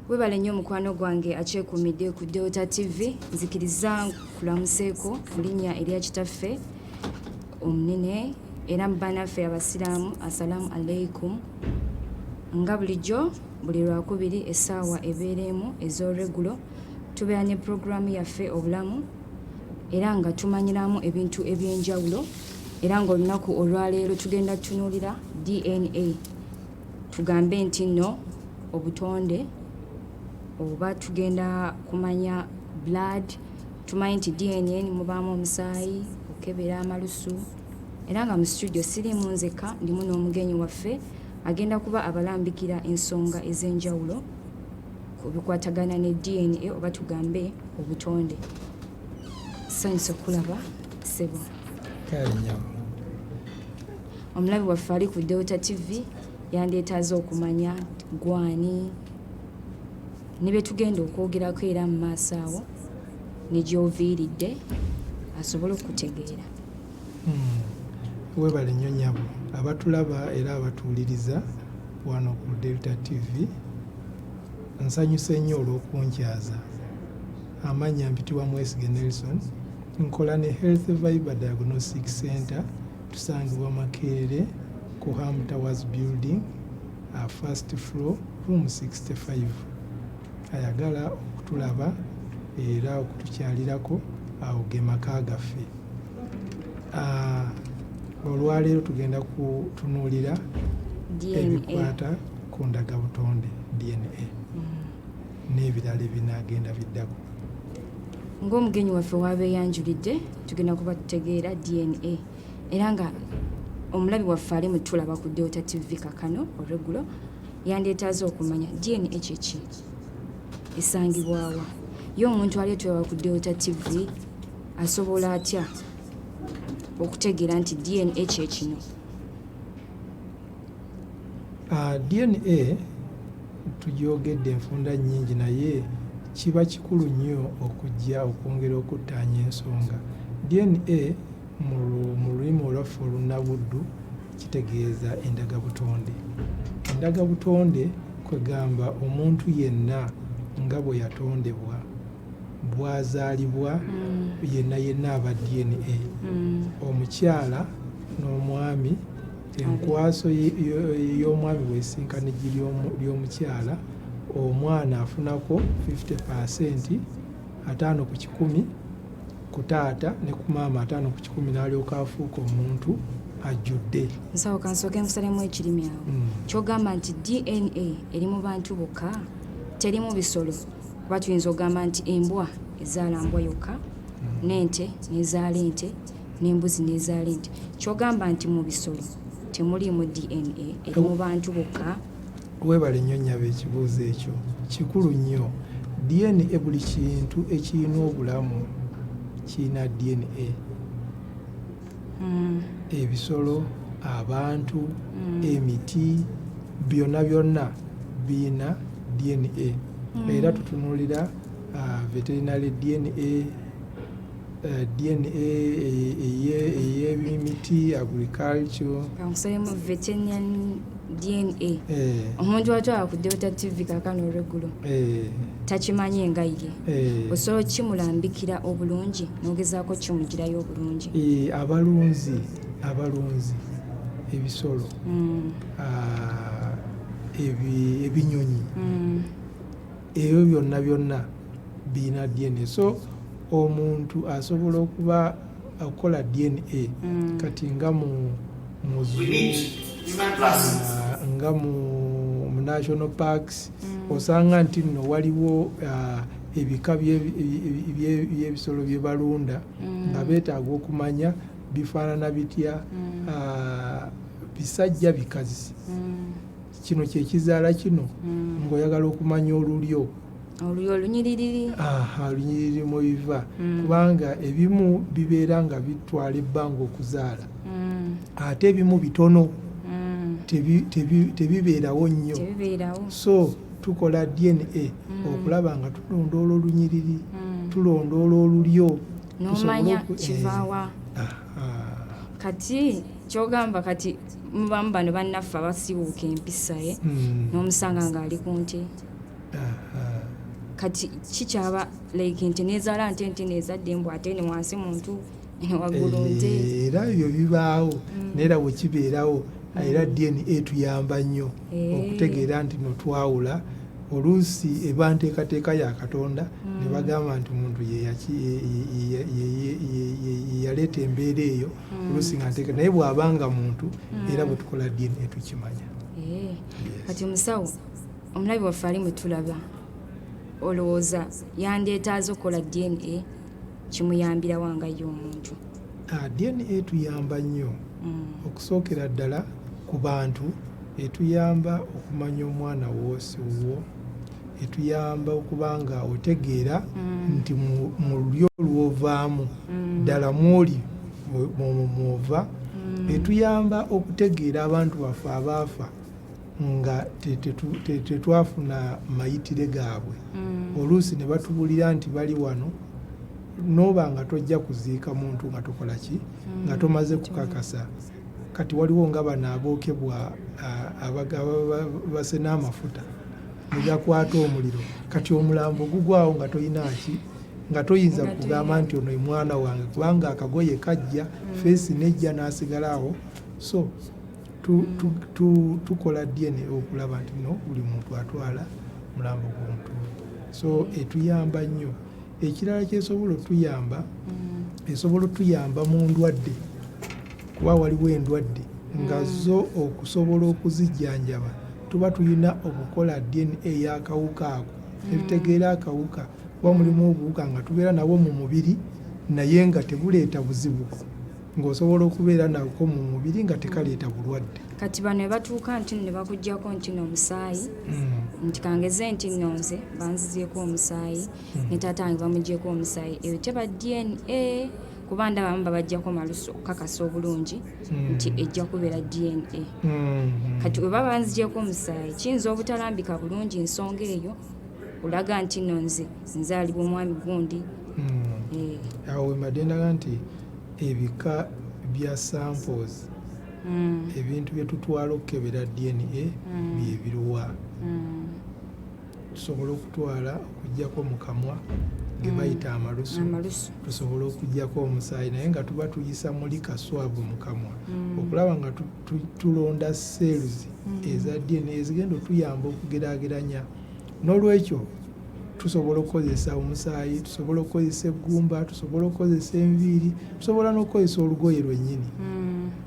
Webale nnyo mukwano gwange akyekuumidde ku Delta TV. Nzikiriza kulamuseeko mu linnya erya kitaffe omunene era mu bannaffe abasiraamu, assalamu alaikum. Nga bulijjo buli Lwakubiri essaawa ebeeremu ez'olwegulo tubeera ne puroguraamu yaffe obulamu era nga tumanyiramu ebintu eby'enjawulo era ng'olunaku olwaleero tugenda tutunuulira DNA. Tugambe nti nno obutonde oba tugenda kumanya blood. Tumanyi nti DNA mubaamu omusaayi, okebera amalusu era nga mu studio siriimu nzeka, ndimu n'omugenyi waffe agenda kuba abalambikira ensonga ez'enjawulo ku bikwatagana ne DNA oba tugambe obutonde. Sanyusa okulaba ssebo. Omulabi waffe ali ku Delta TV yandeetaaze okumanya gwani ne be tugenda okwogerako era mu maaso awo ne gy'oviiridde asobole okutegeera. Webale nnyo nnyabo abatulaba era abatuwuliriza wano ku Delta TV. Nsanyuse nnyo olw'okunkyaza. Amannya mpitibwa Mwesige Nelson. Nkola ne Health Viber Diagnostic Center, tusangibwa Makerere ku Ham Towers Building, first floor, room 65. Ayagala okutulaba era okutukyalirako awo ge maka gaffe. Olwaleero tugenda kutunuulira ebikwata ku ndagabutonde DNA n'ebirala ebinaagenda biddako. Ng'omugenyi waffe waabeeyanjulidde tugenda kuba tutegeera DNA era nga omulabi waffe ali mutulaba ku Delta TV kakano olweggulo yandeetaaze okumanya DNA kyeki, esangibwawa. Ye omuntu ali etulaba ku Delta TV asobola atya okutegeera nti DNA kyekino? DNA tugyogedde enfunda nnyingi naye kiba kikulu nnyo okujja okwongera okuttaanya ensonga. DNA mu lulimi olwaffe olunnabuddu kitegeeza endagabutonde. Endagabutonde kwegamba omuntu yenna nga bwe yatondebwa, bw'azaalibwa yenna aba DNA. Omukyala n'omwami, enkwaso y'omwami bw'esinkana ly'omukyala, omwana afunako 50%, 5 ku 100 ku taata ne ku maama, 5 ku 100 n'alyoka afuuka omuntu ajjudde. Nsawo kansooke nkusalemu ekirimi awo. Kyogamba nti DNA eri mu bantu bokka, teri mu bisolo? Kuba tuyinza okugamba nti embwa ezaala mbwa yokka, n'ente n'ezaala ente, n'embuzi n'ezaala ente. Kyogamba nti mu bisolo temuliimu DNA, eri mu bantu bokka? Weebale nnyo nnyabo ekibuuzo ekyo, kikulu nnyo. DNA buli kintu ekirina obulamu kirina DNA. Ebisolo, abantu, emiti, byonna birina DNA. Era tutunuulira veterinary DNA, DNA ey'emiti, agriculture. Kankusalemu veterinary DNA. Omuntu atwala ku Delta TV kakano olweggulo takimanyi nga ye, osobola kimulambikira obulungi n'ogezaako kimugirayo obulungi? Abalunzi ebisolo, ebinyonyi, ebyo byonna birina DNA. So omuntu asobola okuba akola DNA kati nga mu nga mu national parks osanga nti nno waliwo ebika by'ebisolo bye balunda nga beetaaga okumanya bifaanana bitya, bisajja bikazi, kino kyekizaala kino, ng'oyagala okumanya olulyo olunyiriri mu biva, kubanga ebimu bibeera nga bitwala ebbanga okuzaala ate ebimu bitono, tebibeerawo nnyo. So tukola DNA okulaba nga tulondoola olunyiriri, tulondoola olulyo, n'omanya kivaawa. Kati kyogamba kati mubamu bano bannaffe abasibuuka empisa n'omusanga ng'ali ku nte kati kikyaba like nti nezaala nti nezadde mbw ate ne wansi muntu waggulu nte era ebyo bibaawo neera bwe kibeerawo era DNA tuyamba nnyo okutegeera nti no twawula oluusi eba nteekateeka ya Katonda ne bagamba nti muntu yaleeta embeera eyo oluusi nga nteeka naye bw'abanga muntu era bwe tukola DNA tukimanya. Kati musawo omulabi waffe ali mwe tulaba olowooza yandeetaaza okukola DNA kimuyambira wangayo omuntu? DNA tuyamba nnyo okusookera ddala ku bantu etuyamba okumanya omwana w'osiwo etuyamba okubanga otegeera nti mu lulyo lw'ovaamu ddala mwoli mwova etuyamba okutegeera abantu baffe abaafa nga tetwafuna mayitire gaabwe oluusi ne batubulira nti bali wano nooba nga tojja kuziika muntu nga tokola ki nga tomaze kukakasa. Kati waliwo nga bano abookebwa basena amafuta ne gakwata omuliro kati omulambo gugwawo nga toyina ki nga toyinza kugamba nti ono mwana wange kubanga akagoye kajja feesi nejja n'asigalawo. So tukola DNA okulaba nti no buli muntu atwala mulambo gw'omuntu. So etuyamba nnyo. Ekirala kyesobola otuyamba esobola otuyamba mu ndwadde kuba waliwo endwadde nga zo okusobola okuzijjanjaba tuba tulina okukola DNA y'akawuka ako ebitegeera akawuka kuba mulimu obuwuka nga tubeera nabwo mu mubiri naye nga tebuleeta buzibu ng'osobola okubeera nako mu mubiri nga tekaleeta bulwadde. Kati bano ne batuuka nti ne bakuggyako nti n'omusaayi nti kangeze nti nonze banzizeeko omusaayi ne taata wange bamuggyeko omusaayi eyo teba DNA kuba ndabamu babaggyako malusu okukakasa obulungi nti ejja kubeera DNA. Kati bwe baba banzigyeko omusaayi kiyinza obutalambika bulungi ensonga eyo olaga nti nonze nzaalibwa omwami gundi. Awo wemadde ndaga nti ebika bya samples ebintu bye tutwala okukebera DNA byebiruwa tusobola okutwala okuggyako mu kamwa ge bayita amalusu tusobola okuggyako omusaayi naye nga tuba tuyisa muli kaswabu mu kamwa okulaba nga tulonda cells eza DNA ezigenda otuyamba okugeraageranya. N'olwekyo tusobola okukozesa omusaayi tusobola okukozesa eggumba tusobola okukozesa enviiri tusobola n'okukozesa olugoye lwennyini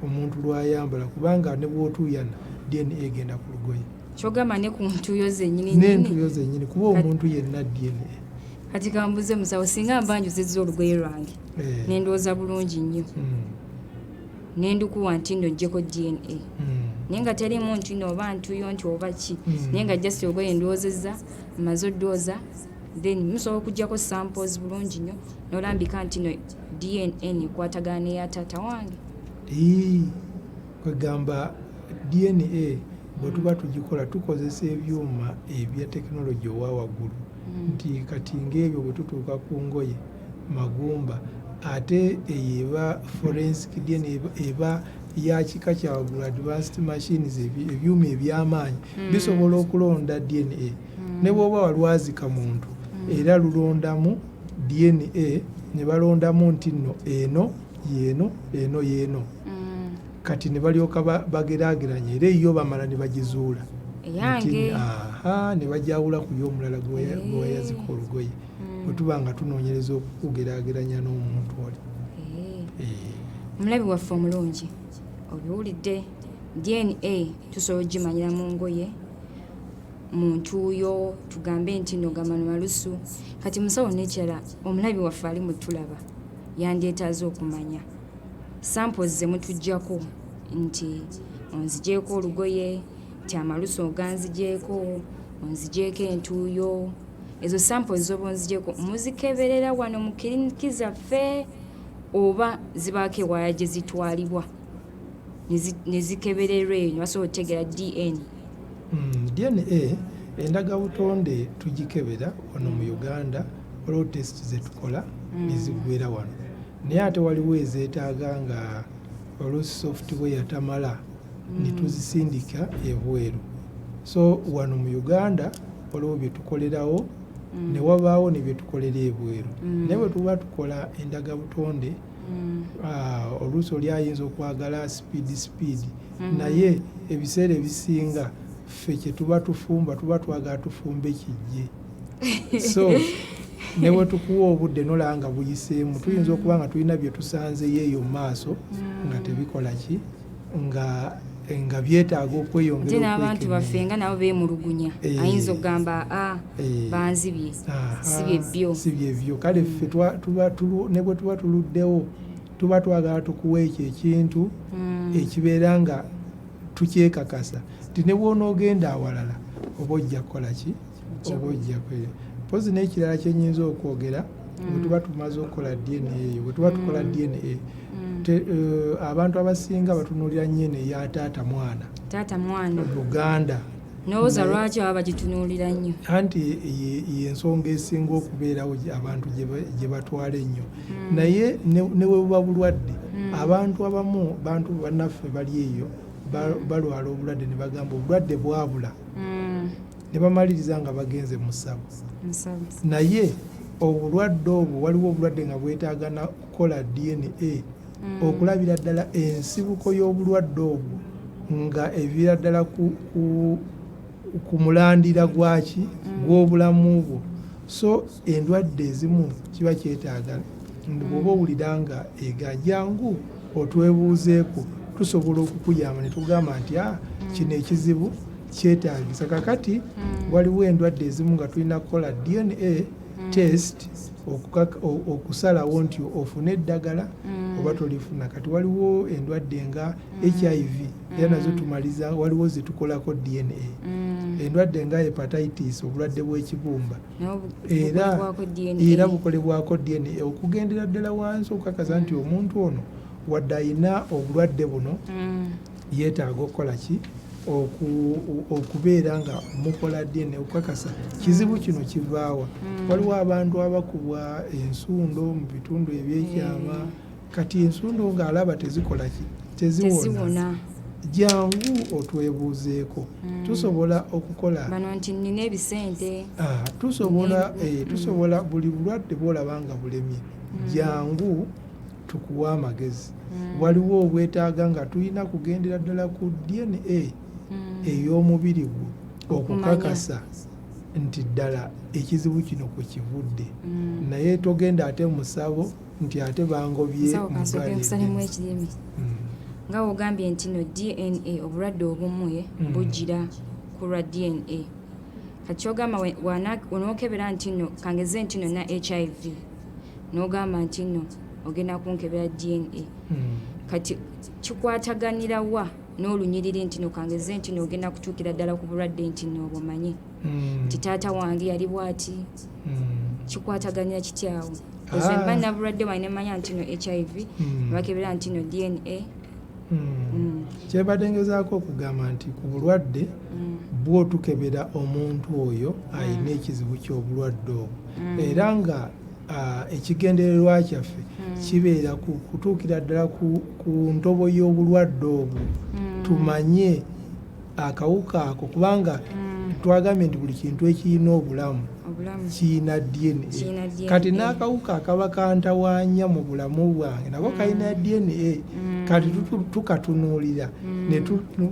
omuntu lwayambala kubanga ne bw'otuuyana DNA egenda ku lugoye kyogamba ne ku ntuuyo zennyini n'entuuyo zennyini kuba omuntu yenna DNA. Kati kambuze musawo singa mba njuzizza olugoye lwange nendowooza bulungi nnyo nendukuwa nti nno ggyeko DNA naye nga terimu nti nno oba ntuuyo nti oba ki naye nga jjasi olugoye ndowoozezza mmaze oddooza then musobola okuggyako samples bulungi nnyo n'olambika nti no DNA nekwatagana neya taata wange. Kwegamba DNA bwe tuba tugikola tukozesa ebyuma ebya tekinologi owa waggulu nti kati ng'ebyo bwe tutuuka ku ngoye magumba ate eyo eba forensic DNA eba ya kika kya waggulu advanced machines ebyuma eby'amaanyi bisobola okulonda DNA ne bw'oba walwazika muntu era lulondamu DNA ne balondamu nti nno eno yeeno kati ne balyoka bageraageranya era eyo bamala ne bagizuula eyange ne bajawula ku y'omulala gwe yazika olugoye bwe tuba nga tunoonyereza okugeraageranya n'omuntu oli. Omulabi waffe omulungi obiwulidde DNA tusobola ogimanyira mu ngoye mu ntuuyo tugambe nti no gamano malusu. Kati musawo n'ekirala omulabi waffe ali mu tulaba yandyetaaza okumanya samples ze mutuggyako nti onzigyeko olugoye nti amalusu oganzigyeko onzigyeko entuuyo ezo samples zoba onzigyeko muzikeberera wano mu kiriniki zaffe oba zibaako ewala gye zitwalibwa ne zikebererwa eyo ne basobola otegeera DNA. DNA endagabutonde tugikebera wano mu Uganda waliwo test zetukola neziggwera wano naye ate waliwo ezeetaaga nga oluusi software yatamala ne tuzisindika ebweru. So wano mu Uganda waliwo bye tukolerawo ne wabaawo ne bye tukolera ebweru naye bwe tuba tukola endagabutonde oluusi oli ayinza okwagala sipiidi naye ebiseera ebisinga ffe kye tuba tufumba tuba twagala tufumbe kijje so ne bwe tukuwa obudde nolaba nga buyiseemu tuyinza okuba nga tulina bye tusanzeyo eyo mu maaso nga tebikola ki nga byetaaga okweyongera ate n'abantu baffe nga nabo beemulugunya ayinza okugamba banzibye si byebyo kale ffe ne bwe tuba tuluddewo tuba twagala tukuwa ekyo ekintu ekibeera nga tukyekakasa ti ne bw'onoogenda awalala oba ojja kukola ki oba ojja kwera mpozi n'ekirala kyenyinza okwogera bwe tuba tumaze okukola DNA eyo bwe tuba tukola DNA abantu abasinga batunuulira nnyo eno eya taata mwana Luganda nowooza lwaki baba bagitunuulira nnyo anti y'ensonga esinga okubeerawo abantu gye batwala ennyo naye ne bwe buba bulwadde abantu abamu bantu bannaffe bali eyo balwala obulwadde ne bagamba obulwadde bwabula ne bamaliriza nga bagenze mu ssabo naye obulwadde obwo waliwo obulwadde nga bwetaagana kukola DNA okulabira ddala ensibuko y'obulwadde obwo nga eviira ddala ku mulandira gwaki gw'obulamu bwo so endwadde ezimu kiba kyetaaga bw'oba owulira nga jangu otwebuuzeeko tusobola okukuyamba ne tugamba nti kino ekizibu kyetaagisa kakati waliwo endwadde ezimu nga tulina kukola DNA test okusalawo nti ofune eddagala oba tolifuna kati waliwo endwadde nga HIV era nazo tumaliza waliwo zetukolako DNA endwadde nga hepatitis obulwadde bw'ekibumba era bukolebwako DNA okugendera ddala wansi okukakaza nti omuntu ono wadde ayina obulwadde buno yeetaaga okukola ki okubeera nga mukola DNA okukakasa kizibu kino kivaawa waliwo abantu abakubwa ensundo mu bitundu ebyekyama kati ensundo ng'alaba tezikola ki teziwona jangu otwebuuzeeko tusobola okukola bano nti nina ebisente tusobola buli bulwadde bw'olaba nga bulemye jangu tukuwa amagezi waliwo obwetaaga nga tulina kugendera ddala ku DNA ey'omubiri gwo okukakasa nti ddala ekizibu kino kwe kivudde naye togenda ate mu ssabo nti ate bangobye nga ogambye nti no DNA obulwadde obumwe bujjira ku lwa DNA kati ogamba onookebera nti nno kangeze nti no na HIV n'ogamba nti nno ogenda kunkebera DNA kati kikwataganira wa n'olunyiriri nti no kangeze nti no ogenda kutuukira ddala ku bulwadde nti no obumanyi nti taata wange yali bw'ati kikwataganira kityawo mba nabulwadde bwine manya nti no HIV bakebera nti no DNA kyebadde ngezaako okugamba nti ku bulwadde bw'otukebera omuntu oyo alina ekizibu ky'obulwadde obwo era nga ekigendererwa kyaffe kibeera kutuukira ddala ku ntobo y'obulwadde obwo tumanye akawuka ako kubanga twagambye nti buli kintu ekirina obulamu kiyina DNA kati n'akawuka akaba kantawaanya mu bulamu bwange nako kalina DNA kati tukatunuulira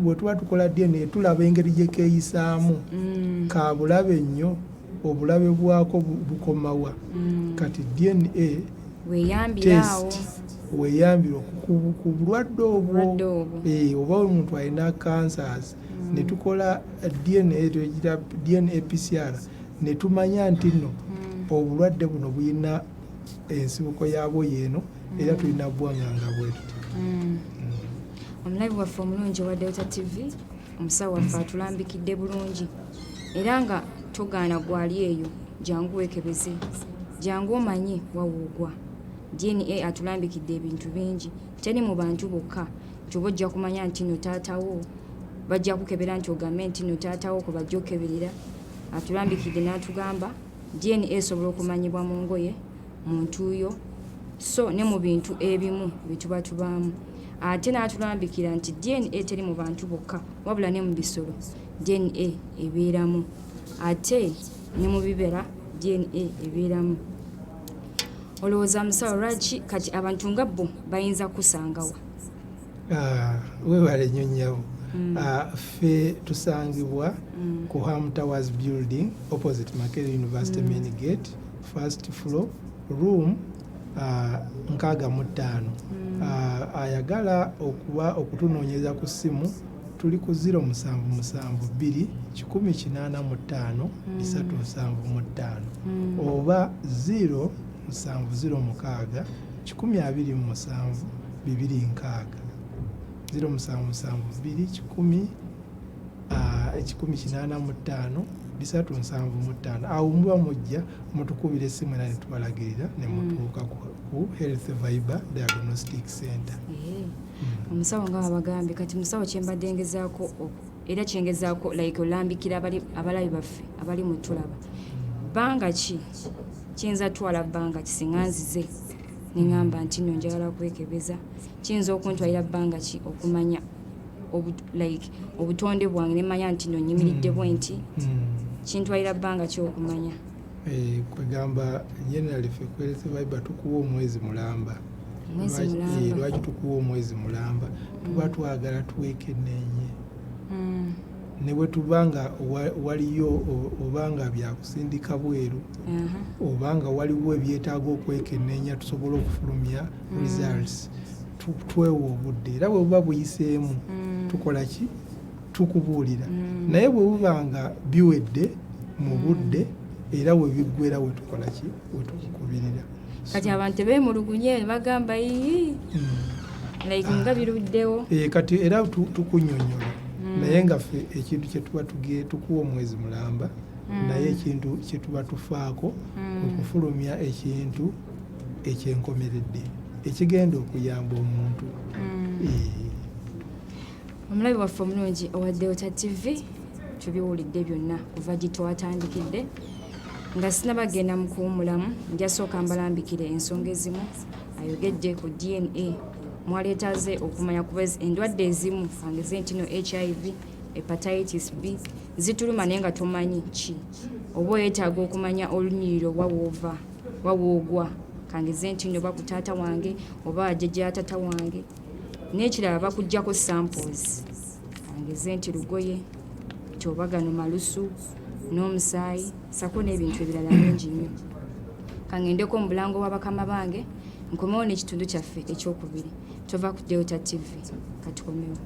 bwe tuba tukola DNA tulaba engeri gye keeyisaamu ka bulabe nnyo obulabe bwako bukomawa kati DNA test weeyambira ku bulwadde obwo oba omuntu alina cancers ne tukola DNA PCR ne tumanya nti nno obulwadde buno bulina ensibuko yaabwo yeeno era tulina bwanganga bwetuti omulabi waffe omulungi wa Delta TV omusawo waffe atulambikidde bulungi era nga togaana gwali eyo jangu wekebeze jangu omanye wawuugwa DNA atulambikidde ebintu bingi teri mu bantu bokka kyoba ojja kumanya nti no taatawo bajja kukebera nti ogambe nti no taatawo ko bajja okukeberera atulambikidde n'atugamba DNA esobola okumanyibwa mu ngoye mu ntuuyo so ne mu bintu ebimu bituba tubaamu ate n'atulambikira nti DNA teri mu bantu bokka wabula ne mu bisolo DNA ebeeramu ate ne mu bibera DNA ebeeramu. Olowooza musawo lwaki kati abantu nga bo bayinza kusangawa? Weebale nnyo nnyabo. Ffe tusangibwa ku Ham Towers building opposite Makerere University main gate, first floor, room 65. Ayagala okutunoonyeza ku ssimu tuli ku 0772 185 375 oba 0706 127 206 0772 185 375. Awo muba mujja mutukubira essimu era ne tubalagirira ne mutuuka ku Health Viber Diagnostic Center. Omusawo nga babagambye kati musawo kyembadde ngezaako era kyengezaako like olambikira abalabi baffe abali mu tulaba. Bbanga ki kiyinza twala bbanga kisinga nzize neŋŋamba nti nno njagala kwekebeza, kiyinza okuntwalira bbanga ki okumanya obutonde bwange nemanya nti nno nyimiridde bwe nti kintwalira bbanga ki okumanya? Kwegamba generally ffe ku Health Viber tukuwa omwezi mulamba. Lwaki tukuwa omwezi mulamba? Tuba twagala tuweekenneenye ne bwe tubanga waliyo obanga byakusindika bweru obanga waliwo ebyetaaga okwekenneenya tusobole okufulumya results, twewa obudde era bwe buba buyiseemu tukola ki? Tukubuulira. Naye bwe bubanga biwedde mu budde era we biggwera we tukola ki? We tukukubirira. Kati abantu beemulugunye bagamba like nga biruddewo. Kati era tukunnyonnyola naye nga ffe ekintu kye tuba tukuwa omwezi mulamba naye ekintu kye tuba tufaako okufulumya ekintu ekyenkomeredde ekigenda okuyamba omuntu. Omulabi waffe omulungi owa Delta TV tubiwulidde byonna kuva gye twatandikidde nga sinabagenda mu kuwumulamu njasooka mbalambikire ensonga ezimu ayogedde ku DNA mwaleetaze okumanya kuba endwadde ezimu kangeze nti no HIV, hepatitis B zituluma naye nga tomanyi ki, oba oyetaaga okumanya olunyiriro wawoogwa kangeze nti no baku taata wange oba wajjajja taata wange, n'ekirala bakuggyako samples kangeze nti lugoye kyobagano malusu n'omusaayi sako n'ebintu ebirala bingi nnyo. Kangendeko mu bulango bwa bakama bange nkomewo n'ekitundu kyaffe ekyokubiri. Tova ku Delta TV. Katukomewo.